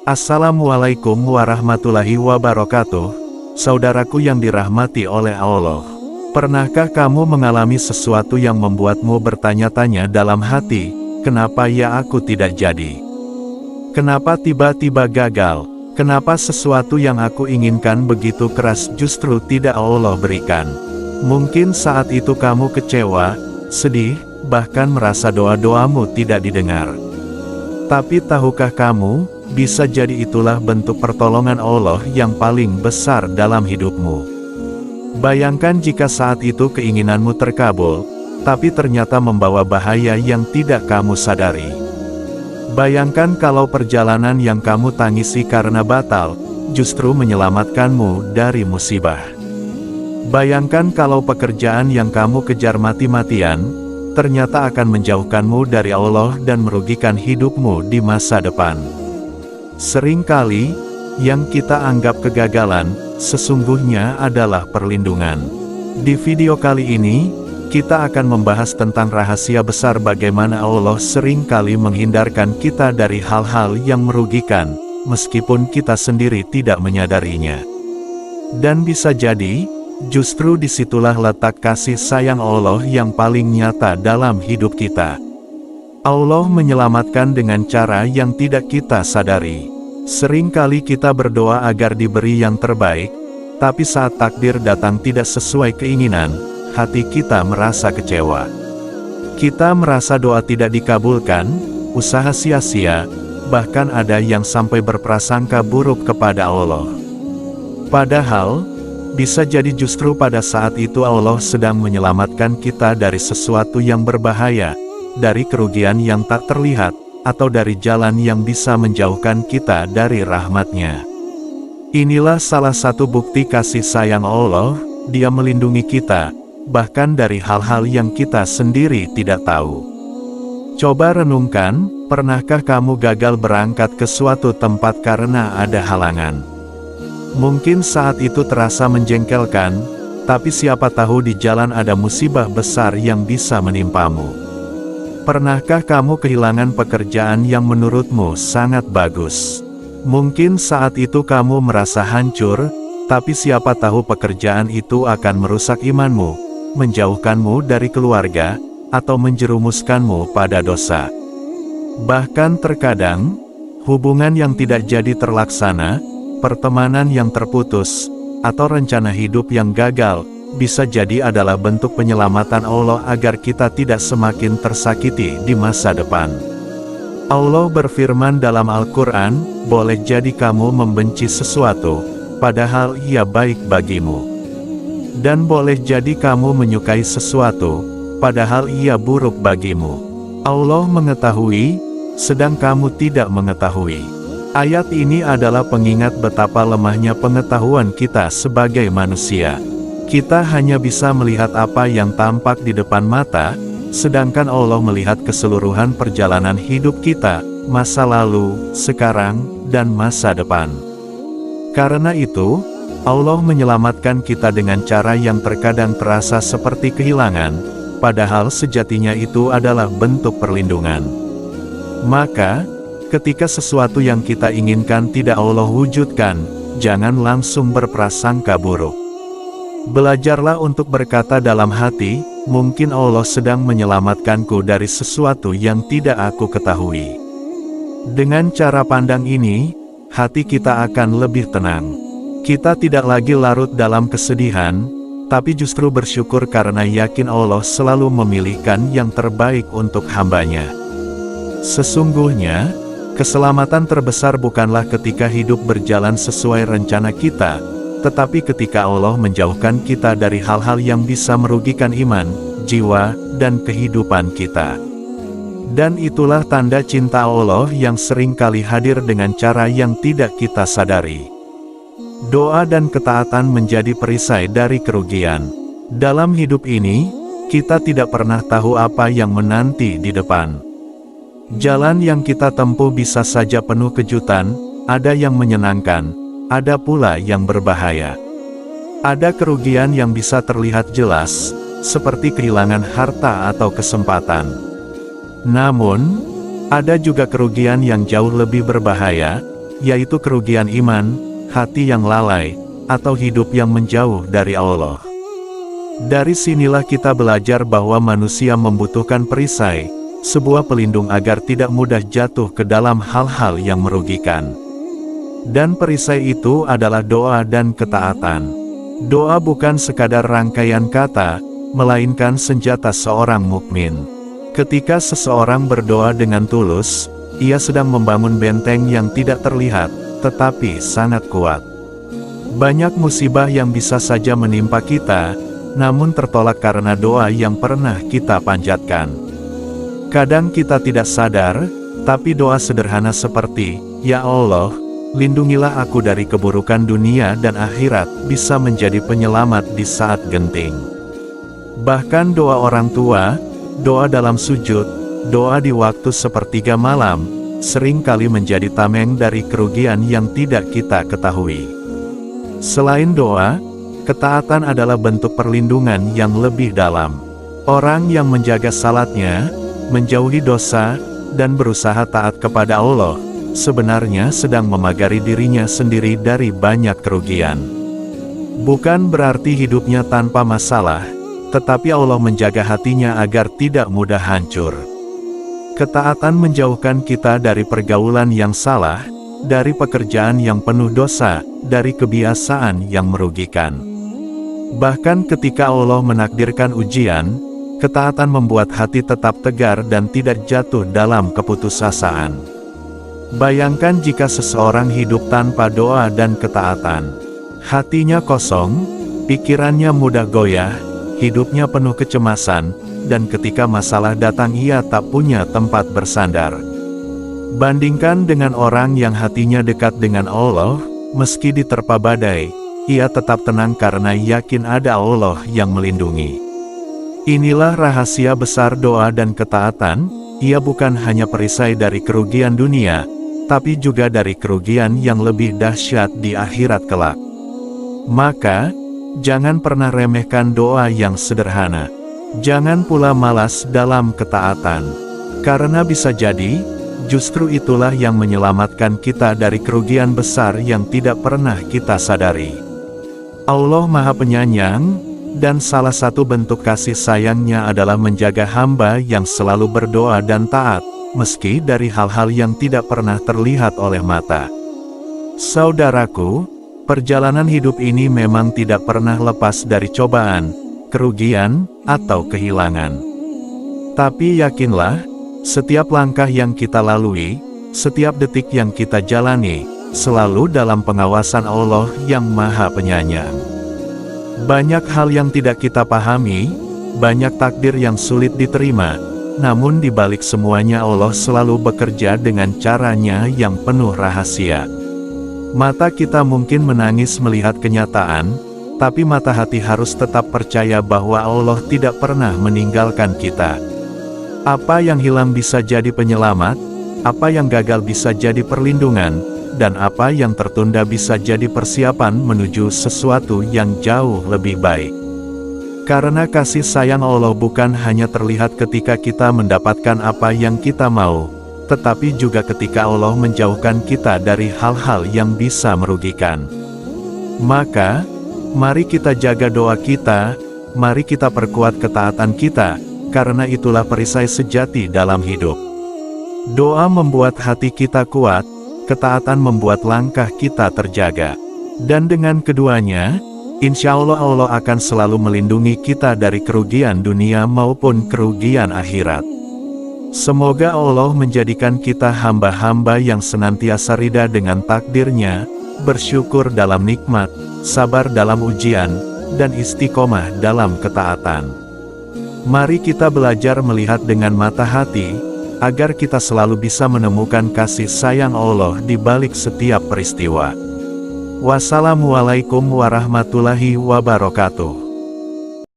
Assalamualaikum warahmatullahi wabarakatuh. Saudaraku yang dirahmati oleh Allah. Pernahkah kamu mengalami sesuatu yang membuatmu bertanya-tanya dalam hati, kenapa ya aku tidak jadi? Kenapa tiba-tiba gagal? Kenapa sesuatu yang aku inginkan begitu keras justru tidak Allah berikan? Mungkin saat itu kamu kecewa, sedih, bahkan merasa doa-doamu tidak didengar. Tapi tahukah kamu, bisa jadi itulah bentuk pertolongan Allah yang paling besar dalam hidupmu. Bayangkan jika saat itu keinginanmu terkabul, tapi ternyata membawa bahaya yang tidak kamu sadari. Bayangkan kalau perjalanan yang kamu tangisi karena batal, justru menyelamatkanmu dari musibah. Bayangkan kalau pekerjaan yang kamu kejar mati-matian, ternyata akan menjauhkanmu dari Allah dan merugikan hidupmu di masa depan. Seringkali, yang kita anggap kegagalan, sesungguhnya adalah perlindungan. Di video kali ini, kita akan membahas tentang rahasia besar bagaimana Allah seringkali menghindarkan kita dari hal-hal yang merugikan, meskipun kita sendiri tidak menyadarinya. Dan bisa jadi, justru disitulah letak kasih sayang Allah yang paling nyata dalam hidup kita. Allah menyelamatkan dengan cara yang tidak kita sadari. Seringkali kita berdoa agar diberi yang terbaik, tapi saat takdir datang tidak sesuai keinginan, hati kita merasa kecewa. Kita merasa doa tidak dikabulkan, usaha sia-sia, bahkan ada yang sampai berprasangka buruk kepada Allah. Padahal, bisa jadi justru pada saat itu Allah sedang menyelamatkan kita dari sesuatu yang berbahaya, dari kerugian yang tak terlihat, atau dari jalan yang bisa menjauhkan kita dari rahmat-Nya. Inilah salah satu bukti kasih sayang Allah, Dia melindungi kita, bahkan dari hal-hal yang kita sendiri tidak tahu. Coba renungkan, pernahkah kamu gagal berangkat ke suatu tempat karena ada halangan? Mungkin saat itu terasa menjengkelkan, tapi siapa tahu di jalan ada musibah besar yang bisa menimpamu. Pernahkah kamu kehilangan pekerjaan yang menurutmu sangat bagus? Mungkin saat itu kamu merasa hancur, tapi siapa tahu pekerjaan itu akan merusak imanmu, menjauhkanmu dari keluarga, atau menjerumuskanmu pada dosa. Bahkan terkadang, hubungan yang tidak jadi terlaksana, pertemanan yang terputus, atau rencana hidup yang gagal, bisa jadi adalah bentuk penyelamatan Allah agar kita tidak semakin tersakiti di masa depan. Allah berfirman dalam Al-Quran, boleh jadi kamu membenci sesuatu, padahal ia baik bagimu. Dan boleh jadi kamu menyukai sesuatu, padahal ia buruk bagimu. Allah mengetahui, sedang kamu tidak mengetahui. Ayat ini adalah pengingat betapa lemahnya pengetahuan kita sebagai manusia. Kita hanya bisa melihat apa yang tampak di depan mata, sedangkan Allah melihat keseluruhan perjalanan hidup kita, masa lalu, sekarang, dan masa depan. Karena itu, Allah menyelamatkan kita dengan cara yang terkadang terasa seperti kehilangan, padahal sejatinya itu adalah bentuk perlindungan. Maka, ketika sesuatu yang kita inginkan tidak Allah wujudkan, jangan langsung berprasangka buruk. Belajarlah untuk berkata dalam hati, mungkin Allah sedang menyelamatkanku dari sesuatu yang tidak aku ketahui. Dengan cara pandang ini, hati kita akan lebih tenang. Kita tidak lagi larut dalam kesedihan, tapi justru bersyukur karena yakin Allah selalu memilihkan yang terbaik untuk hamba-Nya. Sesungguhnya, keselamatan terbesar bukanlah ketika hidup berjalan sesuai rencana kita, tetapi ketika Allah menjauhkan kita dari hal-hal yang bisa merugikan iman, jiwa, dan kehidupan kita. Dan itulah tanda cinta Allah yang seringkali hadir dengan cara yang tidak kita sadari. Doa dan ketaatan menjadi perisai dari kerugian. Dalam hidup ini, kita tidak pernah tahu apa yang menanti di depan. Jalan yang kita tempuh bisa saja penuh kejutan, ada yang menyenangkan, ada pula yang berbahaya. Ada kerugian yang bisa terlihat jelas, seperti kehilangan harta atau kesempatan. Namun, ada juga kerugian yang jauh lebih berbahaya, yaitu kerugian iman, hati yang lalai, atau hidup yang menjauh dari Allah. Dari sinilah kita belajar bahwa manusia membutuhkan perisai, sebuah pelindung agar tidak mudah jatuh ke dalam hal-hal yang merugikan. Dan perisai itu adalah doa dan ketaatan. Doa bukan sekadar rangkaian kata, melainkan senjata seorang mukmin. Ketika seseorang berdoa dengan tulus, ia sedang membangun benteng yang tidak terlihat, tetapi sangat kuat. Banyak musibah yang bisa saja menimpa kita, namun tertolak karena doa yang pernah kita panjatkan. Kadang kita tidak sadar, tapi doa sederhana seperti, "Ya Allah, lindungilah aku dari keburukan dunia dan akhirat," bisa menjadi penyelamat di saat genting. Bahkan doa orang tua, doa dalam sujud, doa di waktu sepertiga malam, sering kali menjadi tameng dari kerugian yang tidak kita ketahui. Selain doa, ketaatan adalah bentuk perlindungan yang lebih dalam. Orang yang menjaga salatnya, menjauhi dosa, dan berusaha taat kepada Allah, sebenarnya sedang memagari dirinya sendiri dari banyak kerugian. Bukan berarti hidupnya tanpa masalah, tetapi Allah menjaga hatinya agar tidak mudah hancur. Ketaatan menjauhkan kita dari pergaulan yang salah, dari pekerjaan yang penuh dosa, dari kebiasaan yang merugikan. Bahkan ketika Allah menakdirkan ujian, ketaatan membuat hati tetap tegar dan tidak jatuh dalam keputusasaan. Bayangkan jika seseorang hidup tanpa doa dan ketaatan. Hatinya kosong, pikirannya mudah goyah, hidupnya penuh kecemasan, dan ketika masalah datang ia tak punya tempat bersandar. Bandingkan dengan orang yang hatinya dekat dengan Allah, meski diterpa badai, ia tetap tenang karena yakin ada Allah yang melindungi. Inilah rahasia besar doa dan ketaatan, ia bukan hanya perisai dari kerugian dunia, tapi juga dari kerugian yang lebih dahsyat di akhirat kelak. Maka, jangan pernah remehkan doa yang sederhana. Jangan pula malas dalam ketaatan. Karena bisa jadi, justru itulah yang menyelamatkan kita dari kerugian besar yang tidak pernah kita sadari. Allah Maha Penyayang, dan salah satu bentuk kasih sayangnya adalah menjaga hamba yang selalu berdoa dan taat, meski dari hal-hal yang tidak pernah terlihat oleh mata. Saudaraku, perjalanan hidup ini memang tidak pernah lepas dari cobaan, kerugian, atau kehilangan. Tapi yakinlah, setiap langkah yang kita lalui, setiap detik yang kita jalani, selalu dalam pengawasan Allah yang Maha Penyayang. Banyak hal yang tidak kita pahami, banyak takdir yang sulit diterima, namun di balik semuanya Allah selalu bekerja dengan caranya yang penuh rahasia. Mata kita mungkin menangis melihat kenyataan, tapi mata hati harus tetap percaya bahwa Allah tidak pernah meninggalkan kita. Apa yang hilang bisa jadi penyelamat, apa yang gagal bisa jadi perlindungan, dan apa yang tertunda bisa jadi persiapan menuju sesuatu yang jauh lebih baik. Karena kasih sayang Allah bukan hanya terlihat ketika kita mendapatkan apa yang kita mau, tetapi juga ketika Allah menjauhkan kita dari hal-hal yang bisa merugikan. Maka, mari kita jaga doa kita, mari kita perkuat ketaatan kita, karena itulah perisai sejati dalam hidup. Doa membuat hati kita kuat, ketaatan membuat langkah kita terjaga. Dan dengan keduanya, insya Allah Allah akan selalu melindungi kita dari kerugian dunia maupun kerugian akhirat. Semoga Allah menjadikan kita hamba-hamba yang senantiasa ridha dengan takdirnya, bersyukur dalam nikmat, sabar dalam ujian, dan istiqomah dalam ketaatan. Mari kita belajar melihat dengan mata hati, agar kita selalu bisa menemukan kasih sayang Allah di balik setiap peristiwa. Wassalamualaikum warahmatullahi wabarakatuh.